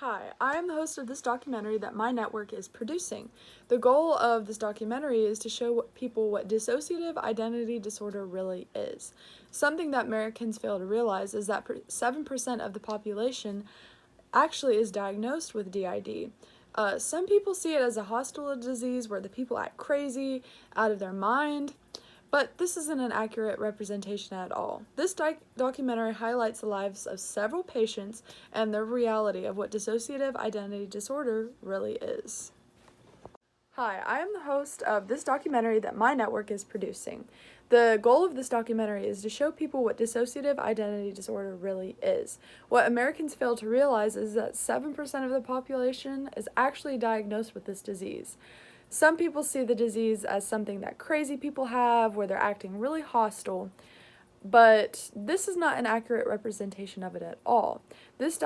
Hi, I am the host of this documentary that my network is producing. The goal of this documentary is to show people what dissociative identity disorder really is. Something that Americans fail to realize is that 7% of the population actually is diagnosed with DID. Some people see it as a hostile disease where the people act crazy, out of their mind, but this isn't an accurate representation at all. This documentary highlights the lives of several patients and the reality of what dissociative identity disorder really is. Hi, I am the host of this documentary that my network is producing. The goal of this documentary is to show people what dissociative identity disorder really is. What Americans fail to realize is that 7% of the population is actually diagnosed with this disease. Some people see the disease as something that crazy people have, where they're acting really hostile, but this is not an accurate representation of it at all. This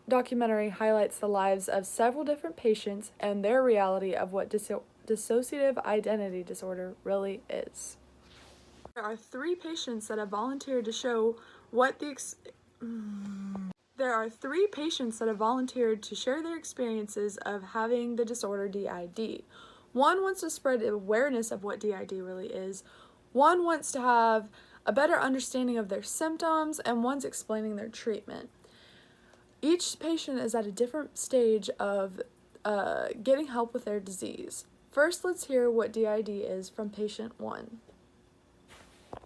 documentary highlights the lives of several different patients and their reality of what dissociative identity disorder really is. There are 3 patients that have volunteered to show what There are 3 patients that have volunteered to share their experiences of having the disorder DID. One wants to spread awareness of what DID really is, one wants to have a better understanding of their symptoms, and one's explaining their treatment. Each patient is at a different stage of getting help with their disease. First, let's hear what DID is from patient 1.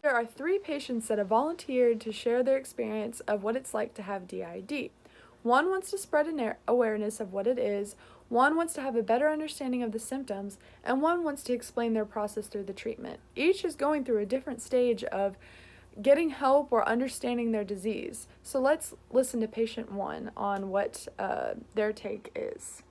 There are 3 patients that have volunteered to share their experience of what it's like to have DID. One wants to spread awareness of what it is, one wants to have a better understanding of the symptoms, and one wants to explain their process through the treatment. Each is going through a different stage of getting help or understanding their disease. So let's listen to patient 1 on what their take is.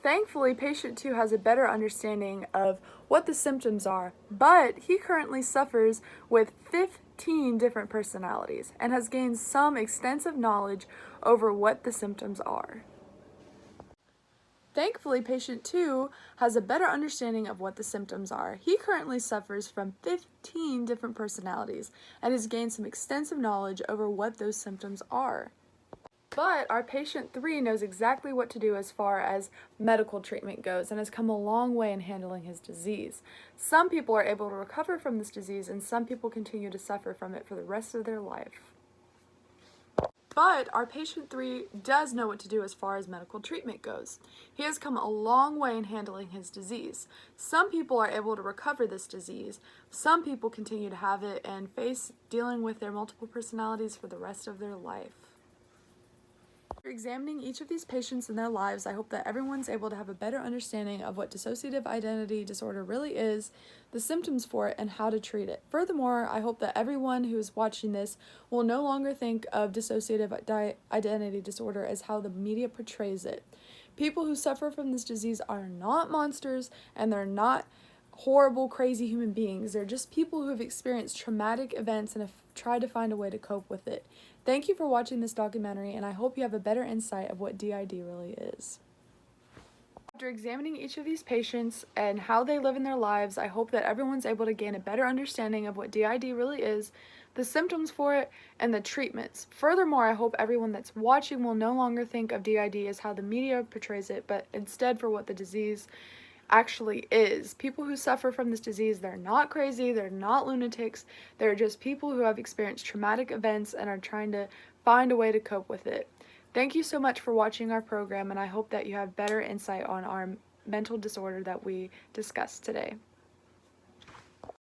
Thankfully, patient 2 has a better understanding of what the symptoms are, but he currently suffers with 15 different personalities and has gained some extensive knowledge over what the symptoms are. Thankfully, patient 2 has a better understanding of what the symptoms are. He currently suffers from 15 different personalities and has gained some extensive knowledge over what those symptoms are. But our patient 3 knows exactly what to do as far as medical treatment goes and has come a long way in handling his disease. Some people are able to recover from this disease and some people continue to suffer from it for the rest of their life. But our patient 3 does know what to do as far as medical treatment goes. He has come a long way in handling his disease. Some people are able to recover this disease. Some people continue to have it and face dealing with their multiple personalities for the rest of their life. After examining each of these patients and their lives, I hope that everyone's able to have a better understanding of what dissociative identity disorder really is, the symptoms for it, and how to treat it. Furthermore, I hope that everyone who is watching this will no longer think of dissociative identity disorder as how the media portrays it. People who suffer from this disease are not monsters, and they're not horrible, crazy human beings. They're just people who have experienced traumatic events and have tried to find a way to cope with it. Thank you for watching this documentary, and I hope you have a better insight of what DID really is. After examining each of these patients and how they live in their lives, I hope that everyone's able to gain a better understanding of what DID really is, the symptoms for it, and the treatments. Furthermore, I hope everyone that's watching will no longer think of DID as how the media portrays it, but instead for what the disease actually is. People who suffer from this disease, they're not crazy, they're not lunatics, they're just people who have experienced traumatic events and are trying to find a way to cope with it. Thank you so much for watching our program, and I hope that you have better insight on our mental disorder that we discussed today.